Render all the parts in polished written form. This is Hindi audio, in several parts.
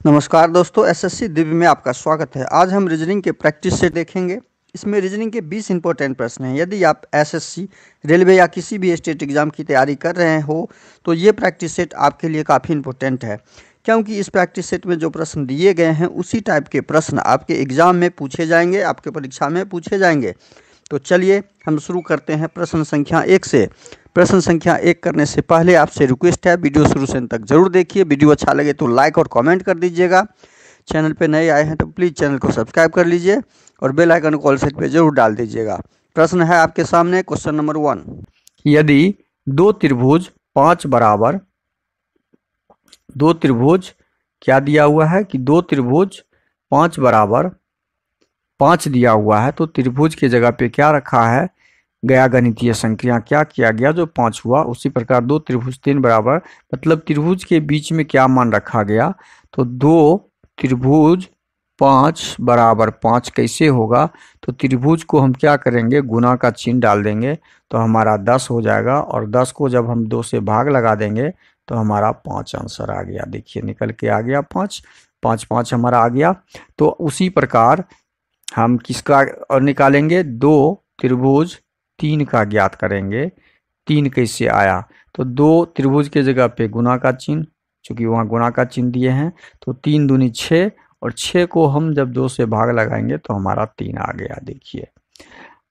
नमस्कार दोस्तों, एसएससी दिव्य में आपका स्वागत है। आज हम रीजनिंग के प्रैक्टिस सेट देखेंगे। इसमें रीजनिंग के 20 इंपॉर्टेंट प्रश्न हैं। यदि आप एसएससी, रेलवे या किसी भी स्टेट एग्जाम की तैयारी कर रहे हो तो ये प्रैक्टिस सेट आपके लिए काफ़ी इंपॉर्टेंट है, क्योंकि इस प्रैक्टिस सेट में जो प्रश्न दिए गए हैं उसी टाइप के प्रश्न आपके एग्जाम में पूछे जाएंगे, आपके परीक्षा में पूछे जाएंगे। तो चलिए हम शुरू करते हैं प्रश्न संख्या 1 से। प्रश्न संख्या 1 करने से पहले आपसे रिक्वेस्ट है, वीडियो शुरू से अंत तक जरूर देखिए। वीडियो अच्छा लगे तो लाइक और कमेंट कर दीजिएगा। चैनल पे नए आए हैं तो प्लीज़ चैनल को सब्सक्राइब कर लीजिए और बेल आइकन को ऑल सेट पे जरूर डाल दीजिएगा। प्रश्न है आपके सामने, क्वेश्चन नंबर 1। यदि दो त्रिभुज क्या दिया हुआ है कि दो त्रिभुज 5 बराबर 5 दिया हुआ है, तो त्रिभुज की जगह पे क्या रखा है, गया गणितीय संक्रिया क्या किया गया, जो 5 हुआ। उसी प्रकार दो त्रिभुज 3 बराबर, मतलब त्रिभुज के बीच में क्या मान रखा गया, तो दो त्रिभुज 5 बराबर 5 कैसे होगा, तो त्रिभुज को हम क्या करेंगे, गुना का चिन्ह डाल देंगे तो हमारा 10 हो जाएगा, और 10 को जब हम 2 से भाग लगा देंगे तो हमारा 5 आंसर आ गया। देखिए निकल के आ गया 5, 5 5 हमारा आ गया। तो उसी प्रकार हम किसका और निकालेंगे, दो त्रिभुज 3 का ज्ञात करेंगे। 3 कैसे आया, तो दो त्रिभुज के जगह पे गुना का चिन्ह, चूंकि वहाँ गुना का चिन्ह दिए हैं, तो 3 दूनी 6, और 6 को हम जब 2 से भाग लगाएंगे तो हमारा 3 आ गया। देखिए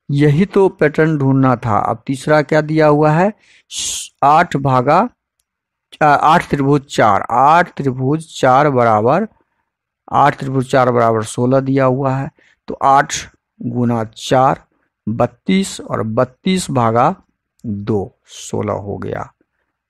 यही तो पैटर्न ढूंढना था। अब तीसरा क्या दिया हुआ है, 8 त्रिभुज 4, 8 त्रिभुज 4 बराबर 16 दिया हुआ है। तो 8 गुना 4 32, और 32 भागा 2 16 हो गया।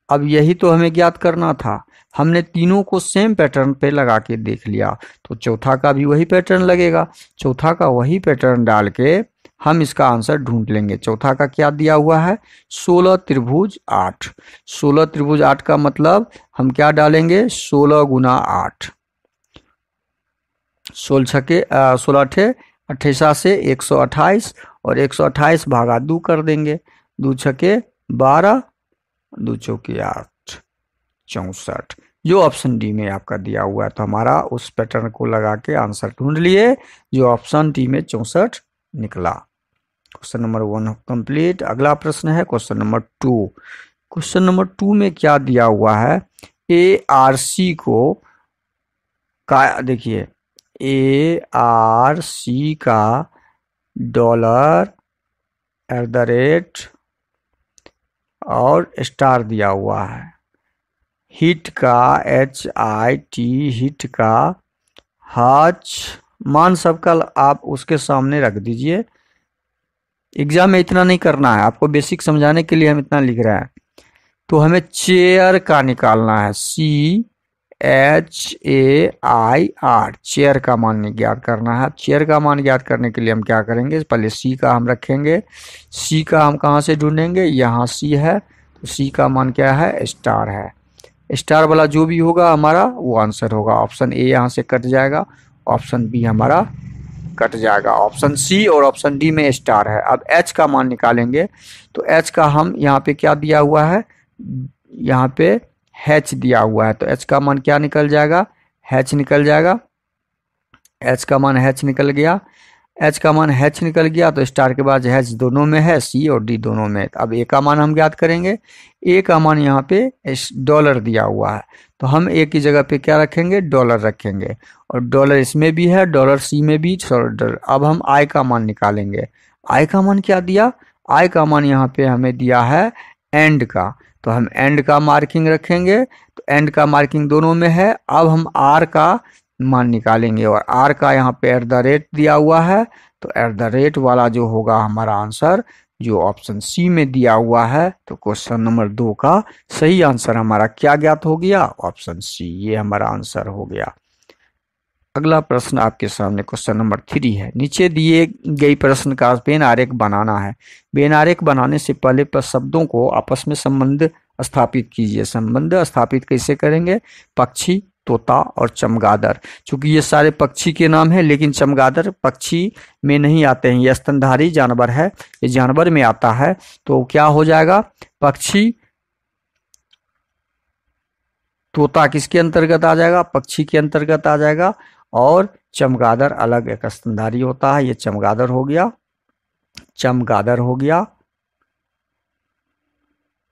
अब यही तो हमें ज्ञात करना था। हमने तीनों को सेम पैटर्न पे लगा के देख लिया, तो चौथा का भी वही पैटर्न लगेगा। चौथा का वही पैटर्न डाल के हम इसका आंसर ढूंढ लेंगे। चौथा का क्या दिया हुआ है, 16 त्रिभुज 8। 16 त्रिभुज 8 का मतलब हम क्या डालेंगे, 16 गुना 8, 16 अठे 28 से 128, और 128 भागा 2 कर देंगे। 2 छके 12, 2 चौके 8, 64, जो ऑप्शन डी में आपका दिया हुआ है। तो हमारा उस पैटर्न को लगा के आंसर ढूंढ लिए, जो ऑप्शन डी में 64 निकला। Question number 1 complete. अगला प्रश्न है क्वेश्चन नंबर 2। क्वेश्चन नंबर 2 में क्या दिया हुआ है, ARC को का, देखिए ARC का $@ और स्टार दिया हुआ है। हिट का HIT, हिट का हच, मान सबका आप उसके सामने रख दीजिए। एग्जाम में इतना नहीं करना है, आपको बेसिक समझाने के लिए हम इतना लिख रहे हैं। तो हमें चेयर का निकालना है, CHAIR, चेयर का मान ज्ञात करना है। चेयर का मान ज्ञात करने के लिए हम क्या करेंगे, पहले C का हम रखेंगे। C का हम कहाँ से ढूंढेंगे, यहाँ C है, तो C का मान क्या है, स्टार है। स्टार वाला जो भी होगा हमारा वो आंसर होगा। ऑप्शन ए यहाँ से कट जाएगा, ऑप्शन बी हमारा कट जाएगा, ऑप्शन सी और ऑप्शन डी में स्टार है। अब H का मान निकालेंगे, तो H का हम यहाँ पे क्या दिया हुआ है, यहाँ पे H दिया हुआ है, तो H का मान क्या निकल जाएगा, H निकल जाएगा। H का मान H निकल गया, H का मान H निकल गया, तो स्टार के बाद H दोनों में है, C और D दोनों में। अब A का मान हम ज्ञात करेंगे। A का मान यहाँ पे डॉलर दिया हुआ है, तो हम A की जगह पे क्या रखेंगे, डॉलर रखेंगे, और डॉलर इसमें भी है, डॉलर C में भी डॉलर। अब हम I का मान निकालेंगे। I का मान क्या दिया, I का मान यहाँ पे हमें दिया है एंड का, तो हम एंड का मार्किंग रखेंगे, तो एंड का मार्किंग दोनों में है। अब हम R का मान निकालेंगे, और R का यहाँ पे @ दिया हुआ है, तो @ वाला जो होगा हमारा आंसर, जो ऑप्शन सी में दिया हुआ है। तो क्वेश्चन नंबर 2 का सही आंसर हमारा क्या ज्ञात हो गया, ऑप्शन सी, ये हमारा आंसर हो गया। अगला प्रश्न आपके सामने क्वेश्चन नंबर 3 है। नीचे दिए गई प्रश्न का पेन आरेख बनाना है। पेन आरेख बनाने से पहले शब्दों को आपस में संबंध स्थापित कीजिए। संबंध स्थापित कैसे करेंगे, पक्षी, तोता और चमगादड़। चूंकि ये सारे पक्षी के नाम है, लेकिन चमगादड़ पक्षी में नहीं आते हैं, ये स्तनधारी जानवर है, ये जानवर में आता है। तो क्या हो जाएगा, पक्षी तोता किसके अंतर्गत आ जाएगा? पक्षी के अंतर्गत आ जाएगा। और चमगादड़ अलग एक स्तनधारी होता है, ये चमगादड़ हो गया, चमगादड़ हो गया।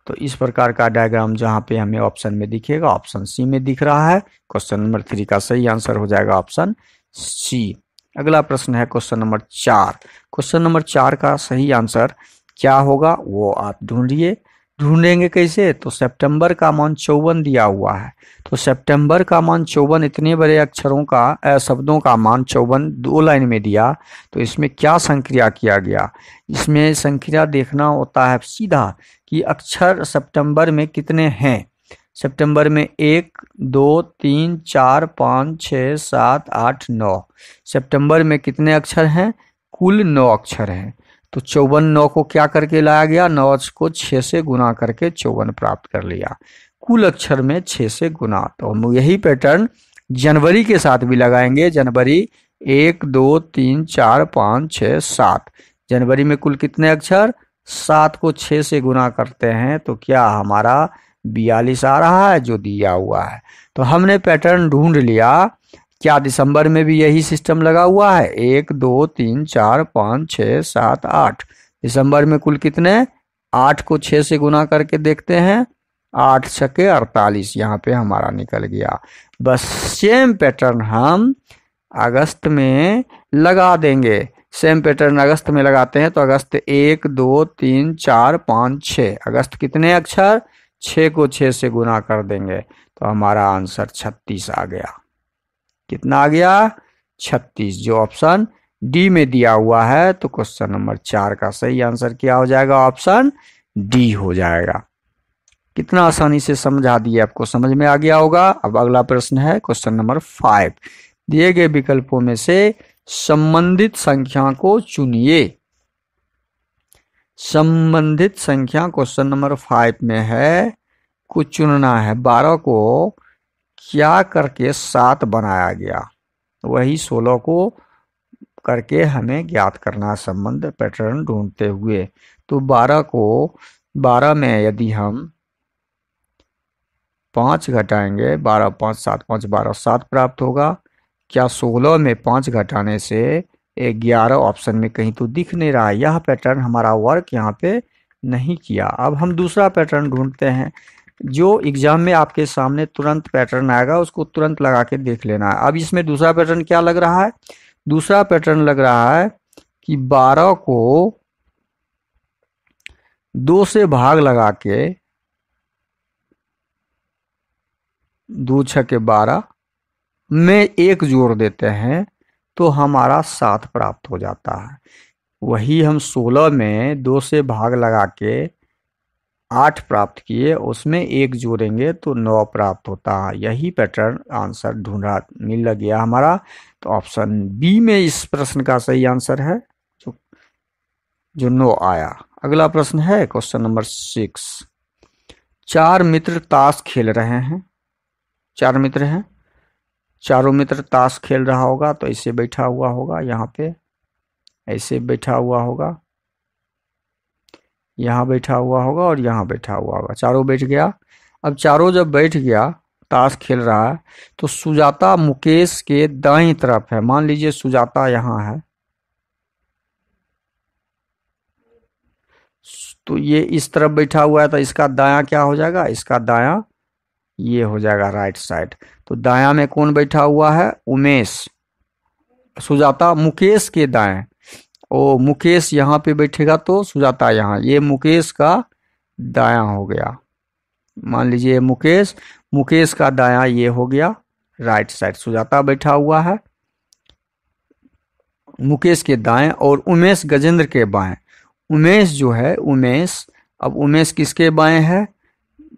तो इस प्रकार का डायग्राम जहां पे हमें ऑप्शन में दिखेगा, ऑप्शन सी में दिख रहा है। क्वेश्चन नंबर 3 का सही आंसर हो जाएगा ऑप्शन सी। अगला प्रश्न है क्वेश्चन नंबर 4। क्वेश्चन नंबर 4 का सही आंसर क्या होगा वो आप ढूंढिए। ढूंढेंगे कैसे? तो सितंबर का मान 54 दिया हुआ है, तो सितंबर का मान 54, इतने बड़े अक्षरों का शब्दों का मान 54 2 लाइन में दिया, तो इसमें क्या संक्रिया किया गया? इसमें संक्रिया देखना होता है सीधा कि अक्षर सितंबर में कितने हैं। सितंबर में 1 2 3 4 5 6 7 8 9। सितंबर में कितने अक्षर हैं? कुल 9 अक्षर हैं। तो 54 9 को क्या करके लाया गया? 9 को 6 से गुना करके 54 प्राप्त कर लिया। कुल अक्षर में 6 से गुना। तो हम यही पैटर्न जनवरी के साथ भी लगाएंगे। जनवरी 1 2 3 4 5 6 7। जनवरी में कुल कितने अक्षर? 7 को 6 से गुना करते हैं तो क्या हमारा 42 आ रहा है जो दिया हुआ है। तो हमने पैटर्न ढूंढ लिया। क्या दिसंबर में भी यही सिस्टम लगा हुआ है? 1 2 3 4 5 6 7 8। दिसंबर में कुल कितने? 8 को 6 से गुना करके देखते हैं, 8 छके 48, यहाँ पे हमारा निकल गया। बस सेम पैटर्न हम अगस्त में लगा देंगे। सेम पैटर्न अगस्त में लगाते हैं तो अगस्त 1 2 3 4 5 6। अगस्त कितने अक्षर? 6 को 6 से गुना कर देंगे तो हमारा आंसर 36 आ गया। कितना आ गया? 36, जो ऑप्शन डी में दिया हुआ है। तो क्वेश्चन नंबर 4 का सही आंसर क्या हो जाएगा? ऑप्शन डी हो जाएगा। कितना आसानी से समझा दिए, आपको समझ में आ गया होगा। अब अगला प्रश्न है क्वेश्चन नंबर 5। दिए गए विकल्पों में से संबंधित संख्या को चुनिए। संबंधित संख्या क्वेश्चन नंबर 5 में है, कुछ चुनना है। 12 को क्या करके 7 बनाया गया, वही 16 को करके हमें ज्ञात करना संबंध पैटर्न ढूंढते हुए। तो 12 को 12 में यदि हम 5 घटाएंगे, 12 5 7 5 12 7 प्राप्त होगा। क्या 16 में 5 घटाने से 11 ऑप्शन में कहीं तो दिख नहीं रहा है। यह पैटर्न हमारा वर्क यहाँ पे नहीं किया। अब हम दूसरा पैटर्न ढूंढते हैं। जो एग्जाम में आपके सामने तुरंत पैटर्न आएगा उसको तुरंत लगा के देख लेना है। अब इसमें दूसरा पैटर्न क्या लग रहा है? दूसरा पैटर्न लग रहा है कि 12 को 2 से भाग लगा के 2 छके 12 में 1 जोड़ देते हैं तो हमारा 7 प्राप्त हो जाता है। वही हम 16 में 2 से भाग लगा के 8 प्राप्त किए, उसमें 1 जोड़ेंगे तो 9 प्राप्त होता है। यही पैटर्न आंसर ढूंढा मिल गया हमारा। तो ऑप्शन बी में इस प्रश्न का सही आंसर है जो 9 आया। अगला प्रश्न है क्वेश्चन नंबर 6। 4 मित्र ताश खेल रहे हैं। 4 मित्र हैं, चारों मित्र ताश खेल रहा होगा तो ऐसे बैठा हुआ होगा, यहाँ पे ऐसे बैठा हुआ होगा, यहाँ बैठा हुआ होगा और यहाँ बैठा हुआ होगा। चारों बैठ गया। अब चारों जब बैठ गया, ताश खेल रहा है, तो सुजाता मुकेश के दाईं तरफ है। मान लीजिए सुजाता यहाँ है, तो ये इस तरफ बैठा हुआ है, तो इसका दायां क्या हो जाएगा? इसका दायां ये हो जाएगा राइट साइड। तो दायां में कौन बैठा हुआ है? उमेश। सुजाता मुकेश के दाएं, ओ मुकेश यहाँ पे बैठेगा तो सुजाता यहाँ, ये मुकेश का दायां हो गया। मान लीजिए मुकेश, मुकेश का दायां ये हो गया राइट साइड। सुजाता बैठा हुआ है मुकेश के दाएं और उमेश गजेंद्र के बाएं। उमेश जो है, उमेश, अब उमेश किसके बाएं है?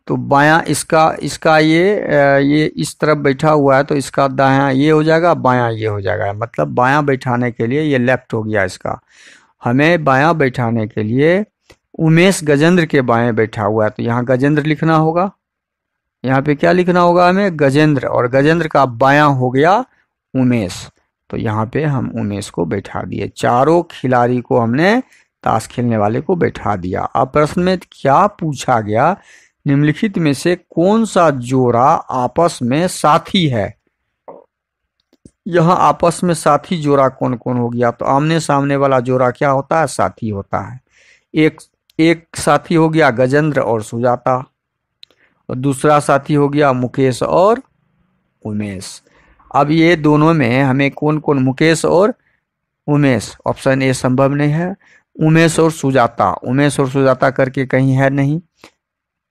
तो बायां इसका ये इस तरफ बैठा हुआ है तो इसका दायां ये हो जाएगा, बायां ये हो जाएगा। मतलब बायां बैठाने के लिए ये लेफ्ट हो गया इसका। हमें बायां बैठाने के लिए उमेश गजेंद्र के बाएं बैठा हुआ है तो यहाँ गजेंद्र लिखना होगा। यहाँ पे क्या लिखना होगा हमें? गजेंद्र, और गजेंद्र का बायां हो गया उमेश। तो यहाँ पे हम उमेश को बैठा दिए। चारों खिलाड़ी को हमने ताश खेलने वाले को बैठा दिया। अब प्रश्न में क्या पूछा गया निम्नलिखित में से कौन सा जोड़ा आपस में साथी है। यहाँ आपस में साथी जोड़ा कौन कौन हो गया, तो आमने सामने वाला जोड़ा क्या होता है, साथी होता है। एक साथी हो गया गजेंद्र और सुजाता, और दूसरा साथी हो गया मुकेश और उमेश। अब ये दोनों में हमें कौन कौन, मुकेश और उमेश, ऑप्शन ए संभव नहीं है। उमेश और सुजाता करके कहीं है नहीं,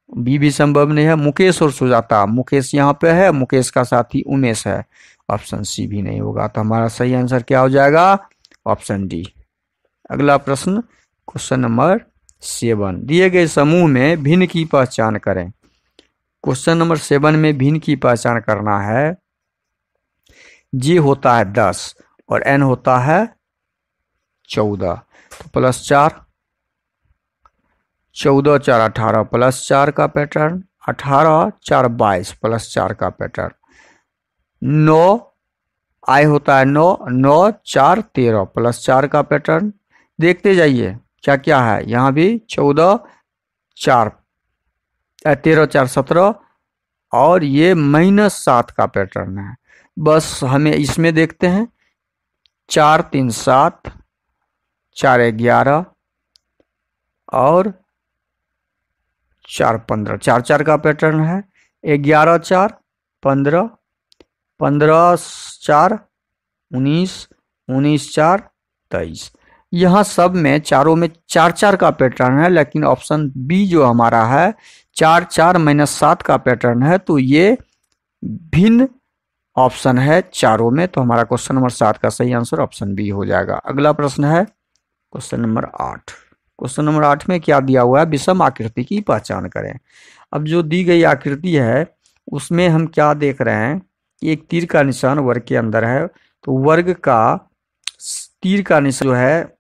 बी भी संभव नहीं है। मुकेश और सुजाता, मुकेश यहाँ पे है, मुकेश का साथी उमेश है, ऑप्शन सी भी नहीं होगा। तो हमारा सही आंसर क्या हो जाएगा, ऑप्शन डी। अगला प्रश्न, क्वेश्चन नंबर 7, दिए गए समूह में भिन्न की पहचान करें। क्वेश्चन नंबर 7 में भिन्न की पहचान करना है। जे होता है 10 और एन होता है 14, तो +4, 14 4 18 +4 का पैटर्न, 18 4 22 +4 का पैटर्न, 9 आई होता है 9, 9 4 13 +4 का पैटर्न। देखते जाइए क्या क्या है, यहाँ भी 14 4 13 4 17 और ये -7 का पैटर्न है। बस हमें इसमें देखते हैं, 4 3 7 4 11 और 4 15, 4 4 का पैटर्न है। 11 4 15, 15 4 19, 19 4 23। यहाँ सब में चारों में 4 4 का पैटर्न है, लेकिन ऑप्शन बी जो हमारा है 4 4 -7 का पैटर्न है, तो ये भिन्न ऑप्शन है चारों में। तो हमारा क्वेश्चन नंबर 7 का सही आंसर ऑप्शन बी हो जाएगा। अगला प्रश्न है क्वेश्चन नंबर 8। क्वेश्चन नंबर 8 में क्या दिया हुआ है, विषम आकृति की पहचान करें। अब जो दी गई आकृति है उसमें हम क्या देख रहे हैं, एक तीर का निशान वर्ग के अंदर है, तो वर्ग का तीर का निशान जो है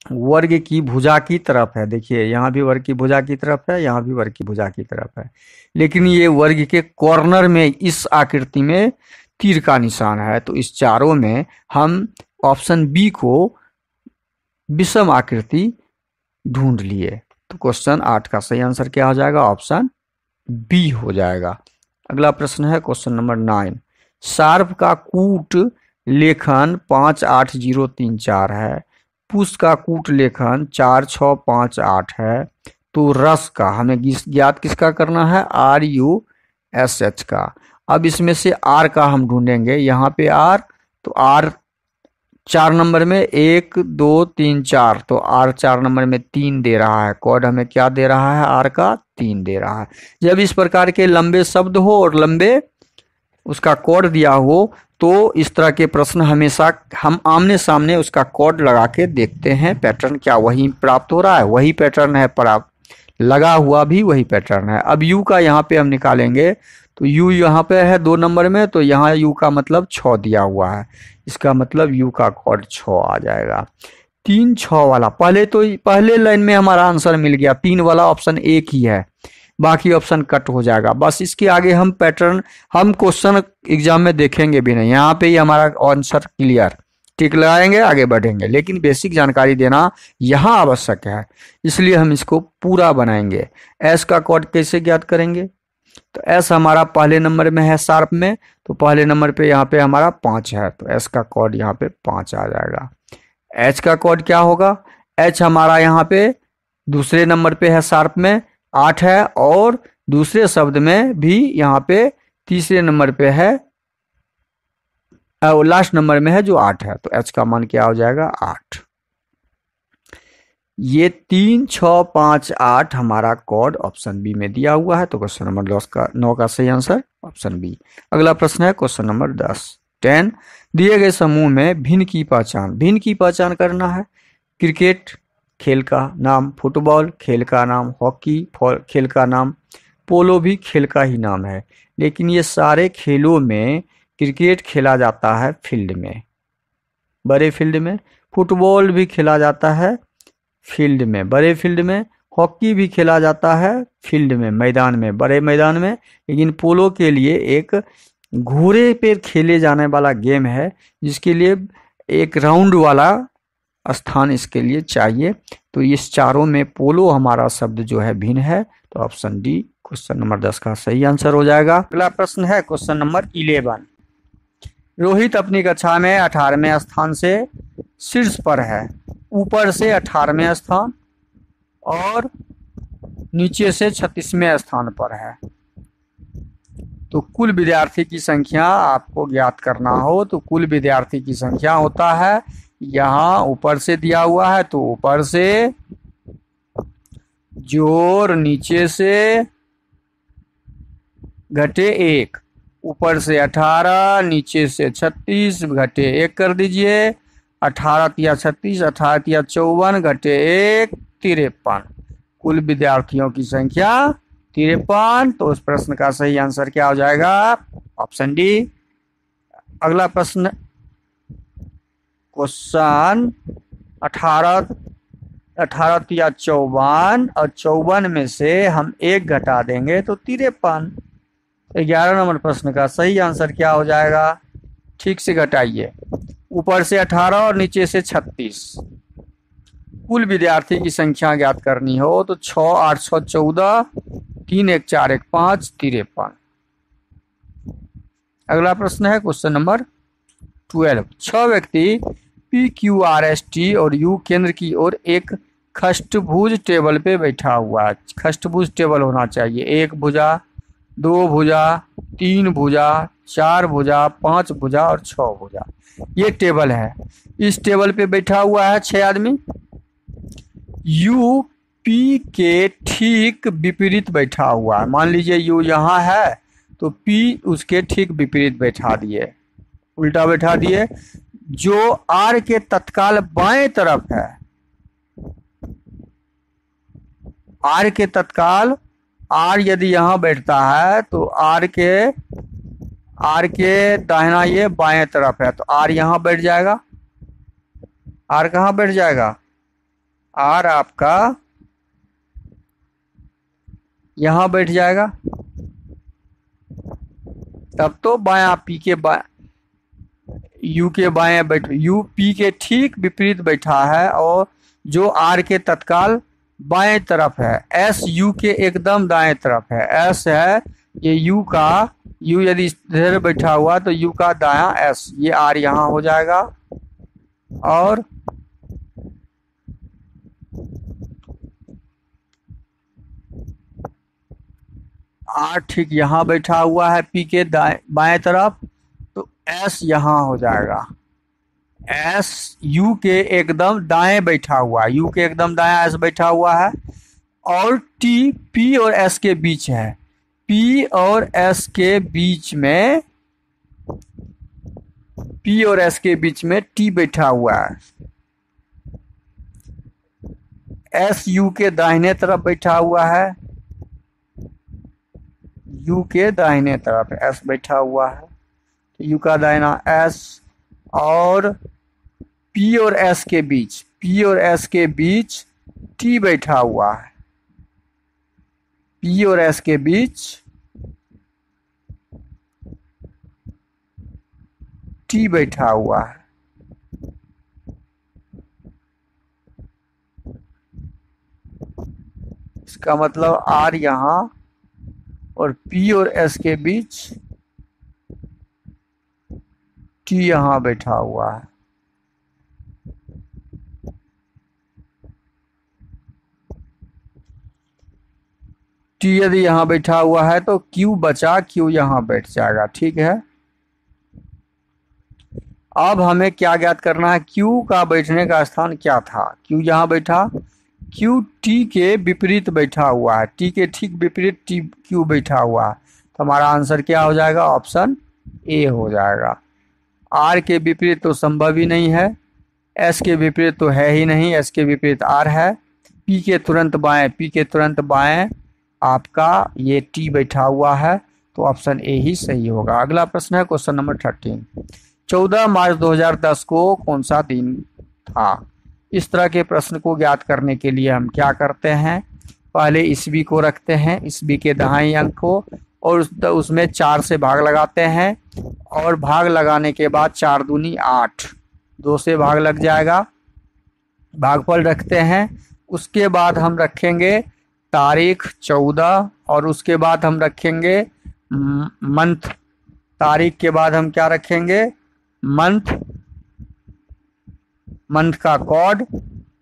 वर्ग की भुजा की तरफ है। देखिए यहाँ भी वर्ग की भुजा की तरफ है, यहाँ भी वर्ग की भुजा की तरफ है, लेकिन ये वर्ग के कॉर्नर में इस आकृति में तीर का निशान है। तो इस चारों में हम ऑप्शन बी को विषम आकृति ढूंढ लिए, तो क्वेश्चन 8 का सही आंसर क्या हो जाएगा, ऑप्शन बी हो जाएगा। अगला प्रश्न है क्वेश्चन नंबर 9। शार्प का कूट लेखन 5 8 0 3 4 है, पुष्प का कूट लेखन 4 6 5 8 है, तो रस का हमें ज्ञात किसका करना है, RUSH का। अब इसमें से R का हम ढूंढेंगे, यहाँ पे R, तो R 4 नंबर में 1 2 3 4, तो R 4 नंबर में 3 दे रहा है, कोड हमें क्या दे रहा है, R का 3 दे रहा है। जब इस प्रकार के लंबे शब्द हो और लंबे उसका कोड दिया हो, तो इस तरह के प्रश्न हमेशा हम आमने सामने उसका कोड लगा के देखते हैं, पैटर्न क्या वही प्राप्त हो रहा है, वही पैटर्न है प्राप्त, लगा हुआ भी वही पैटर्न है। अब U का यहाँ पे हम निकालेंगे, तो U यहाँ पे है 2 नंबर में, तो यहाँ U का मतलब 6 दिया हुआ है, इसका मतलब U का कोड 6 आ जाएगा। 3 6 वाला पहले लाइन में हमारा आंसर मिल गया, 3 वाला ऑप्शन एक ही है, बाकी ऑप्शन कट हो जाएगा। बस इसके आगे हम पैटर्न, हम क्वेश्चन एग्जाम में देखेंगे भी नहीं, यहाँ पे ही हमारा आंसर क्लियर, टिक लगाएंगे आगे बढ़ेंगे, लेकिन बेसिक जानकारी देना यहाँ आवश्यक है, इसलिए हम इसको पूरा बनाएंगे। एस का कोड कैसे ज्ञात करेंगे, तो एस हमारा पहले नंबर में है शार्प में, तो पहले नंबर पे यहाँ पे हमारा 5 है, तो एस का कोड यहाँ पे 5 आ जाएगा। एच का कोड क्या होगा, एच हमारा यहाँ पे दूसरे नंबर पे है शार्प में 8 है, और दूसरे शब्द में भी यहाँ पे तीसरे नंबर पे है, लास्ट नंबर में है जो 8 है, तो एच का मान क्या हो जाएगा, 8। ये 3 6 5 8 हमारा कोड ऑप्शन बी में दिया हुआ है, तो क्वेश्चन नंबर 9 का सही आंसर ऑप्शन बी। अगला प्रश्न है क्वेश्चन नंबर 10। दिए गए समूह में भिन्न की पहचान करना है। क्रिकेट खेल का नाम, फुटबॉल खेल का नाम, हॉकी खेल का नाम, पोलो भी खेल का ही नाम है, लेकिन ये सारे खेलों में क्रिकेट खेला जाता है फील्ड में, बड़े फील्ड में, फुटबॉल भी खेला जाता है फील्ड में, बड़े फील्ड में, हॉकी भी खेला जाता है फील्ड में, मैदान में, बड़े मैदान में, लेकिन पोलो के लिए एक घोड़े पे खेले जाने वाला गेम है, जिसके लिए एक राउंड वाला स्थान इसके लिए चाहिए। तो इस चारों में पोलो हमारा शब्द जो है भिन्न है, तो ऑप्शन डी क्वेश्चन नंबर 10 का सही आंसर हो जाएगा। अगला प्रश्न है क्वेश्चन नंबर 11। रोहित अपनी कक्षा में 18वें स्थान से शीर्ष पर है, ऊपर से 18वें स्थान और नीचे से 36वें स्थान पर है। तो कुल विद्यार्थी की संख्या आपको ज्ञात करना हो तो कुल विद्यार्थी की संख्या होता है, यहाँ ऊपर से दिया हुआ है तो ऊपर से जोड़ नीचे से घटे 1, ऊपर से 18 नीचे से 36 घटे 1 कर दीजिए। 18 तिया 36, 18 तिया 54 घटे 1 53। कुल विद्यार्थियों की संख्या 53। तो उस प्रश्न का सही आंसर क्या हो जाएगा? Option D. अगला प्रश्न क्वेश्चन 18 तिया 54 और 54 में से हम 1 घटा देंगे तो 53। 11 नंबर प्रश्न का सही आंसर क्या हो जाएगा? ठीक से घटाइए, ऊपर से 18 और नीचे से 36। कुल विद्यार्थी की संख्या ज्ञात करनी हो तो 6 8 6 14, 3 1 4 1 5 53। अगला प्रश्न है क्वेश्चन नंबर 12। 6 व्यक्ति PQRST और U केंद्र की ओर एक खष्टभुज टेबल पे बैठा हुआ है। खष्टभुज टेबल होना चाहिए, 1 भुजा, 2 भुजा, 3 भुजा, 4 भुजा, 5 भुजा और 6 भुजा। ये टेबल है। इस टेबल पे बैठा हुआ है 6 आदमी। U P के ठीक विपरीत बैठा हुआ है। मान लीजिए U यहाँ है तो P उसके ठीक विपरीत बैठा दिए, उल्टा बैठा दिए। जो R के तत्काल बाएं तरफ है, R के तत्काल, R यदि यहाँ बैठता है तो R के दाहिना ये बाएं तरफ है तो R यहाँ बैठ जाएगा। R कहाँ बैठ जाएगा? R आपका यहाँ बैठ जाएगा। तब तो बायां P के U के बाएं बैठ, U P के ठीक विपरीत बैठा है और जो R के तत्काल बाएं तरफ है। S U के एकदम दाएं तरफ है। S है ये U का, U यदि इधर बैठा हुआ तो U का दायां S, ये R यहाँ हो जाएगा और R ठीक यहाँ बैठा हुआ है P के बाएं तरफ तो S यहाँ हो जाएगा। S U के एकदम दाएं बैठा हुआ है, U के एकदम दाएं S बैठा हुआ है और T P और S के बीच है। P और S के बीच में, P और S के बीच में T बैठा हुआ है। S U के दाहिने तरफ बैठा हुआ है, U के दाहिने तरफ S बैठा हुआ है तो U का दाहिना S और P और S के बीच, P और S के बीच T बैठा हुआ है। P और S के बीच T बैठा हुआ है। इसका मतलब R यहाँ और P और S के बीच T यहाँ बैठा हुआ है। T यदि यहाँ बैठा हुआ है तो Q बचा, Q यहाँ बैठ जाएगा। ठीक है, अब हमें क्या ज्ञात करना है? Q का बैठने का स्थान क्या था? Q यहाँ बैठा, Q T के विपरीत बैठा हुआ है, T के ठीक विपरीत Q बैठा हुआ है तो हमारा आंसर क्या हो जाएगा? ऑप्शन ए हो जाएगा। R के विपरीत तो संभव ही नहीं है, S के विपरीत तो है ही नहीं, S के विपरीत R है। P के तुरंत बाएं आपका ये T बैठा हुआ है तो ऑप्शन ए ही सही होगा। अगला प्रश्न है क्वेश्चन नंबर 13। 14 मार्च 2010 को कौन सा दिन था? इस तरह के प्रश्न को ज्ञात करने के लिए हम क्या करते हैं? पहले ईस्वी को रखते हैं, ईस्वी के दहाई अंक को, और उसमें 4 से भाग लगाते हैं और भाग लगाने के बाद 4 दूनी 8, 2 से भाग लग जाएगा, भागफल रखते हैं। उसके बाद हम रखेंगे तारीख 14 और उसके बाद हम रखेंगे मंथ। तारीख के बाद हम क्या रखेंगे? मंथ। मंथ का कोड,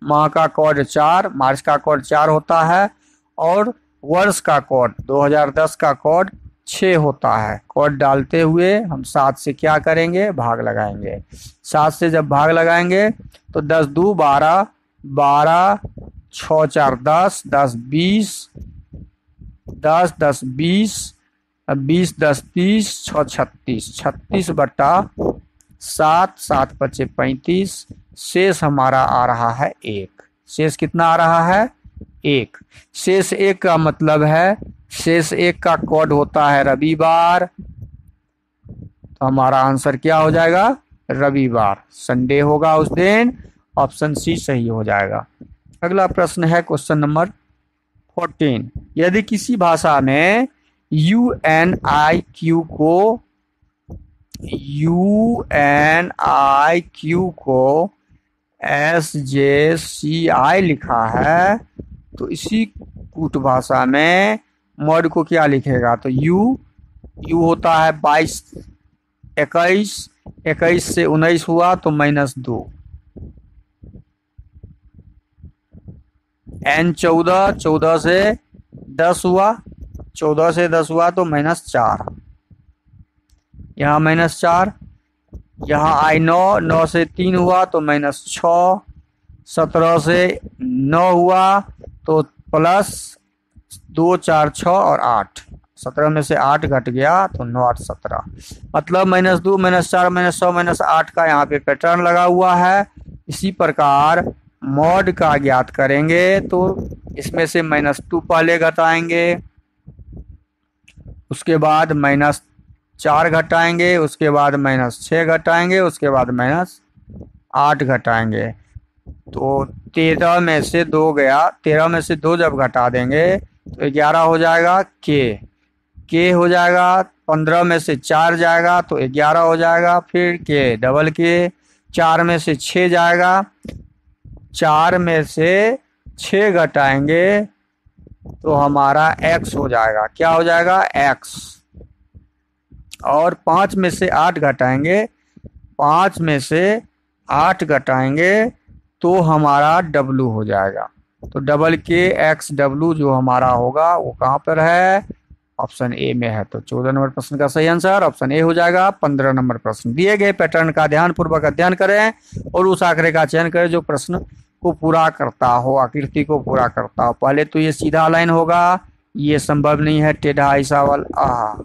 माह का कोड 4, मार्च का कोड 4 होता है, और वर्ष का कोड 2010 का कोड 6 होता है। कोड डालते हुए हम 7 से क्या करेंगे? भाग लगाएंगे। 7 से जब भाग लगाएंगे तो 10 2 12, 12 6 4 10, 10 20, 10 10 20, 20 10 30, 6 36, 36 बटा 7, 7 पचे 35। शेष हमारा आ रहा है 1। शेष कितना आ रहा है? 1। शेष 1 का मतलब है, शेष 1 का कोड होता है रविवार, तो हमारा आंसर क्या हो जाएगा? रविवार, संडे होगा उस दिन। ऑप्शन सी सही हो जाएगा। अगला प्रश्न है क्वेश्चन नंबर 14। यदि किसी भाषा में UNIQ को SJCI लिखा है, तो इसी कूट भाषा में मॉड को क्या लिखेगा? तो यू होता है 22 21, 21 से 19 हुआ तो -2, N 14, 14 से 10 हुआ, 14 से 10 हुआ तो -4, यहाँ -4, यहाँ I 9, 9 से 3 हुआ तो -6, 17 से 9 हुआ तो +2 4 6 और 8, 17 में से 8 घट गया तो 9 8 17, मतलब -2 -4 -6 -8 का यहाँ पे पैटर्न लगा हुआ है। इसी प्रकार मॉड का ज्ञात करेंगे तो इसमें से -2 पहले घटाएंगे, उसके बाद -4 घटाएंगे, उसके बाद -6 घटाएंगे, उसके बाद -8 घटाएंगे, तो 13 में से 2 गया। 13 में से 2 जब घटा देंगे तो 11 हो जाएगा। के हो जाएगा। 15 में से 4 जाएगा तो 11 हो जाएगा। फिर के डबल के, 4 में से 6 जाएगा, 4 में से 6 घटाएंगे तो हमारा x हो जाएगा। क्या हो जाएगा? x। और 5 में से 8 घटाएंगे, 5 में से 8 घटाएंगे तो हमारा w हो जाएगा। तो डबल के एक्स डब्लू जो हमारा होगा वो कहाँ पर है? ऑप्शन ए में है। तो 14 नंबर प्रश्न का सही आंसर ऑप्शन ए हो जाएगा। 15 नंबर प्रश्न, दिए गए पैटर्न का ध्यानपूर्वक अध्ययन करें और उस आंकड़े का चयन करें जो प्रश्न को पूरा करता हो, आकृति को पूरा करता हो। पहले तो ये सीधा लाइन होगा, ये संभव नहीं है। टेढ़ा ऐसा वाला,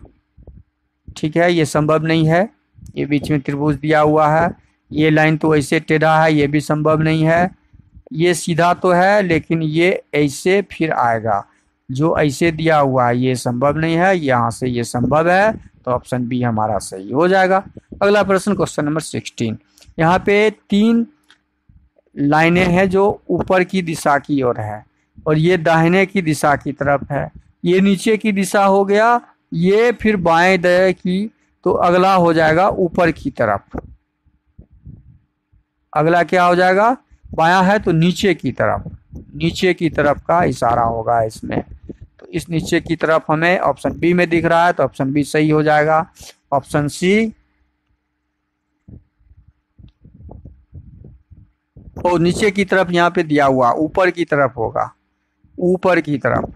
ठीक है, ये संभव नहीं है। ये बीच में त्रिभुज दिया हुआ है, ये लाइन तो ऐसे टेढ़ा है, ये भी संभव नहीं है। ये सीधा तो है लेकिन ये ऐसे फिर आएगा, जो ऐसे दिया हुआ है ये संभव नहीं है, यहाँ से ये संभव है। तो ऑप्शन बी हमारा सही हो जाएगा। अगला प्रश्न क्वेश्चन नंबर 16। यहाँ पे 3 लाइनें हैं जो ऊपर की दिशा की ओर है और ये दाहिने की दिशा की तरफ है। ये नीचे की दिशा हो गया, ये फिर बाएं दाएं की, तो अगला हो जाएगा ऊपर की तरफ। अगला क्या हो जाएगा? बायां है तो नीचे की तरफ, नीचे की तरफ का इशारा होगा इसमें। तो इस नीचे की तरफ हमें ऑप्शन बी में दिख रहा है, तो ऑप्शन बी सही हो जाएगा। ऑप्शन सी, और नीचे की तरफ यहाँ पे दिया हुआ ऊपर की तरफ होगा, ऊपर की तरफ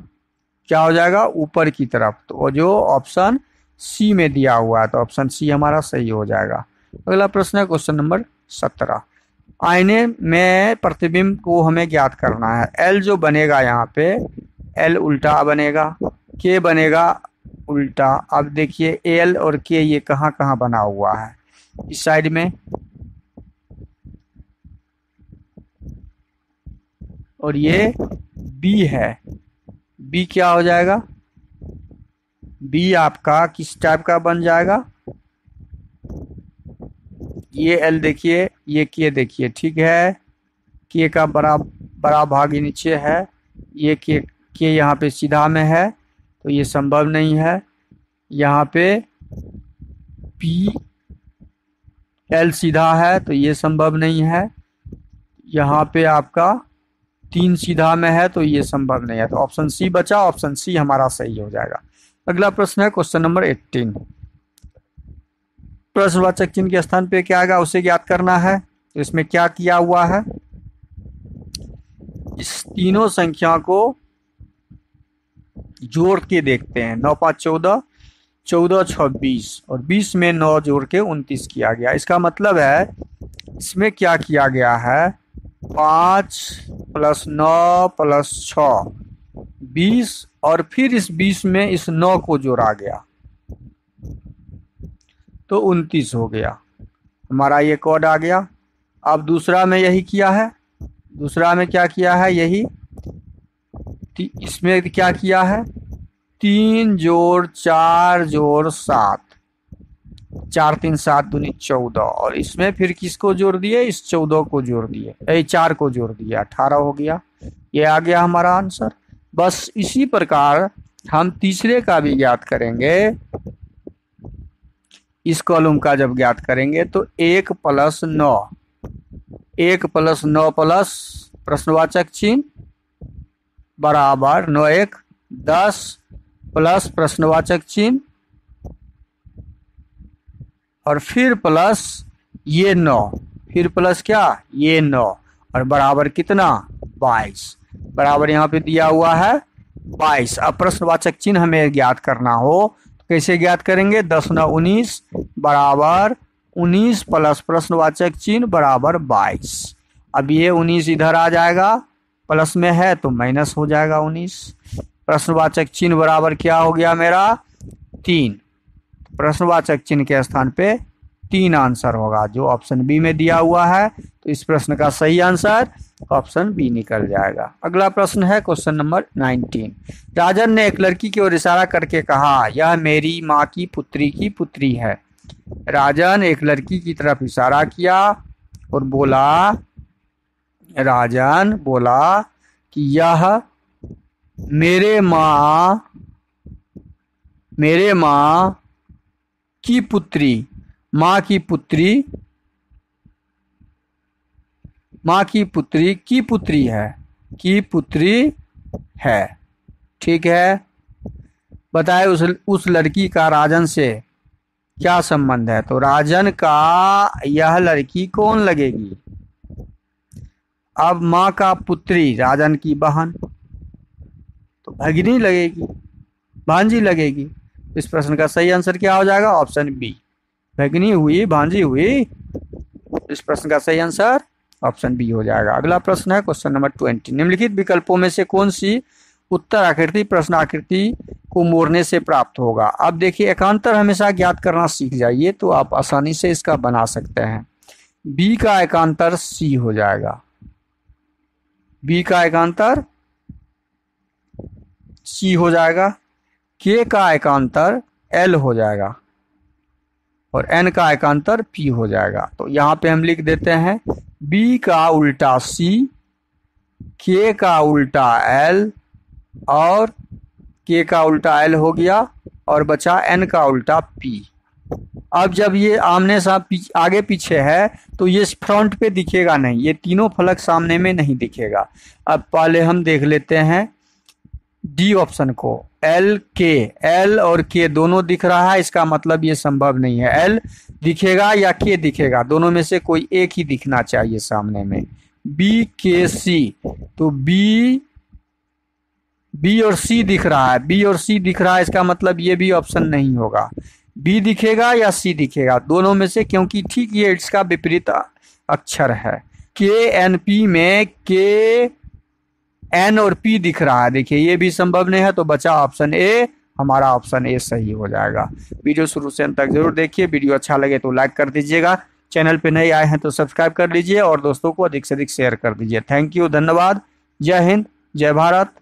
क्या हो जाएगा? ऊपर की तरफ। तो जो ऑप्शन सी में दिया हुआ है तो ऑप्शन सी हमारा सही हो जाएगा। अगला प्रश्न है क्वेश्चन नंबर 17। आईने में प्रतिबिंब को हमें ज्ञात करना है। एल जो बनेगा यहाँ पे, एल उल्टा बनेगा, के बनेगा उल्टा। अब देखिए एल और के ये कहाँ कहाँ बना हुआ है? इस साइड में, और ये बी है। बी क्या हो जाएगा? बी आपका किस टाइप का बन जाएगा? ये एल देखिए, ये के देखिए, ठीक है। के का बड़ा भाग नीचे है, ये के यहाँ पे सीधा में है तो ये संभव नहीं है। यहाँ पे पी एल सीधा है तो ये संभव नहीं है। यहाँ पे आपका 3 सीधा में है तो ये संभव नहीं है, तो ऑप्शन सी बचा, ऑप्शन सी हमारा सही हो जाएगा। अगला प्रश्न है क्वेश्चन नंबर 18। प्रश्नवाचक चिन्ह के स्थान पे क्या आएगा उसे ज्ञात करना है। तो इसमें क्या किया हुआ है, इस तीनों संख्या को जोड़ के देखते हैं। 9 5 14, 14 6 20 और 20 में 9 जोड़ के 29 किया गया। इसका मतलब है इसमें क्या किया गया है, 5 + 9 + 6 20 और फिर इस 20 में इस 9 को जोड़ा गया तो 29 हो गया, हमारा ये कोड आ गया। अब दूसरा में यही किया है, दूसरा में क्या किया है, यही इसमें क्या किया है, 3 जोड़ 4 जोड़ 7, 4 3 7 दूनी 14 और इसमें फिर किसको जोड़ दिए, इस 14 को जोड़ दिए, 4 को जोड़ दिए, 18 हो गया। ये आ गया हमारा आंसर। बस इसी प्रकार हम तीसरे का भी ज्ञात करेंगे। इस कॉलम का जब ज्ञात करेंगे तो 1 + 9, 1 + 9 प्लस प्रश्नवाचक चिन्ह बराबर 9 1 10 प्लस प्रश्नवाचक चिन्ह और फिर प्लस ये 9, फिर प्लस क्या, ये 9 और बराबर कितना, 22, बराबर यहाँ पे दिया हुआ है 22। अब प्रश्नवाचक चिन्ह हमें ज्ञात करना हो तो कैसे ज्ञात करेंगे, 10 9 19 बराबर 19 प्लस प्रश्नवाचक चिन्ह बराबर 22। अब ये 19 इधर आ जाएगा, प्लस में है तो माइनस हो जाएगा 19। प्रश्नवाचक चिन्ह बराबर क्या हो गया मेरा, 3। प्रश्नवाचक चिन्ह के स्थान पे 3 आंसर होगा जो ऑप्शन बी में दिया हुआ है। तो इस प्रश्न का सही आंसर ऑप्शन बी निकल जाएगा। अगला प्रश्न है क्वेश्चन नंबर 19। राजन ने एक लड़की की ओर इशारा करके कहा, यह मेरी माँ की पुत्री है। राजन एक लड़की की तरफ इशारा किया और बोला, राजन बोला कि यह मेरे माँ की पुत्री, माँ की पुत्री की पुत्री है। ठीक है, बताए उस लड़की का राजन से क्या संबंध है। तो राजन का यह लड़की कौन लगेगी, अब माँ का पुत्री राजन की बहन तो भगिनी लगेगी, भांजी लगेगी। इस प्रश्न का सही आंसर क्या हो जाएगा, ऑप्शन बी, भगिनी हुई भांजी हुई। इस प्रश्न का सही आंसर ऑप्शन बी हो जाएगा। अगला प्रश्न है क्वेश्चन नंबर 20। निम्नलिखित विकल्पों में से कौन सी उत्तर आकृति प्रश्न आकृति को मोड़ने से प्राप्त होगा। अब देखिए एकांतर हमेशा ज्ञात करना सीख जाइए तो आप आसानी से इसका बना सकते हैं। बी का एकांतर सी हो जाएगा, बी का एकांतर सी हो जाएगा, के का एकांतर एल हो जाएगा और एन का एकांतर पी हो जाएगा। तो यहाँ पे हम लिख देते हैं बी का उल्टा सी, के का उल्टा एल और के का उल्टा एल हो गया और बचा एन का उल्टा पी। अब जब ये आमने सामने आगे पीछे है तो ये फ्रंट पे दिखेगा नहीं, ये तीनों फलक सामने में नहीं दिखेगा। अब पहले हम देख लेते हैं डी ऑप्शन को, एल के, एल और के दोनों दिख रहा है, इसका मतलब ये संभव नहीं है। एल दिखेगा या के दिखेगा, दोनों में से कोई एक ही दिखना चाहिए सामने में। बी के सी, तो बी और सी दिख रहा है, बी और सी दिख रहा है, इसका मतलब ये भी ऑप्शन नहीं होगा। बी दिखेगा या सी दिखेगा, दोनों में से, क्योंकि ठीक ये इसका विपरीत अक्षर है। के एन पी में के एन और पी दिख रहा है, देखिए ये भी संभव नहीं है, तो बचा ऑप्शन ए, हमारा ऑप्शन ए सही हो जाएगा। वीडियो शुरू से अंत तक जरूर देखिए, वीडियो अच्छा लगे तो लाइक कर दीजिएगा, चैनल पे नए आए हैं तो सब्सक्राइब कर लीजिए और दोस्तों को अधिक से अधिक शेयर कर दीजिए। थैंक यू, धन्यवाद, जय हिंद, जय भारत।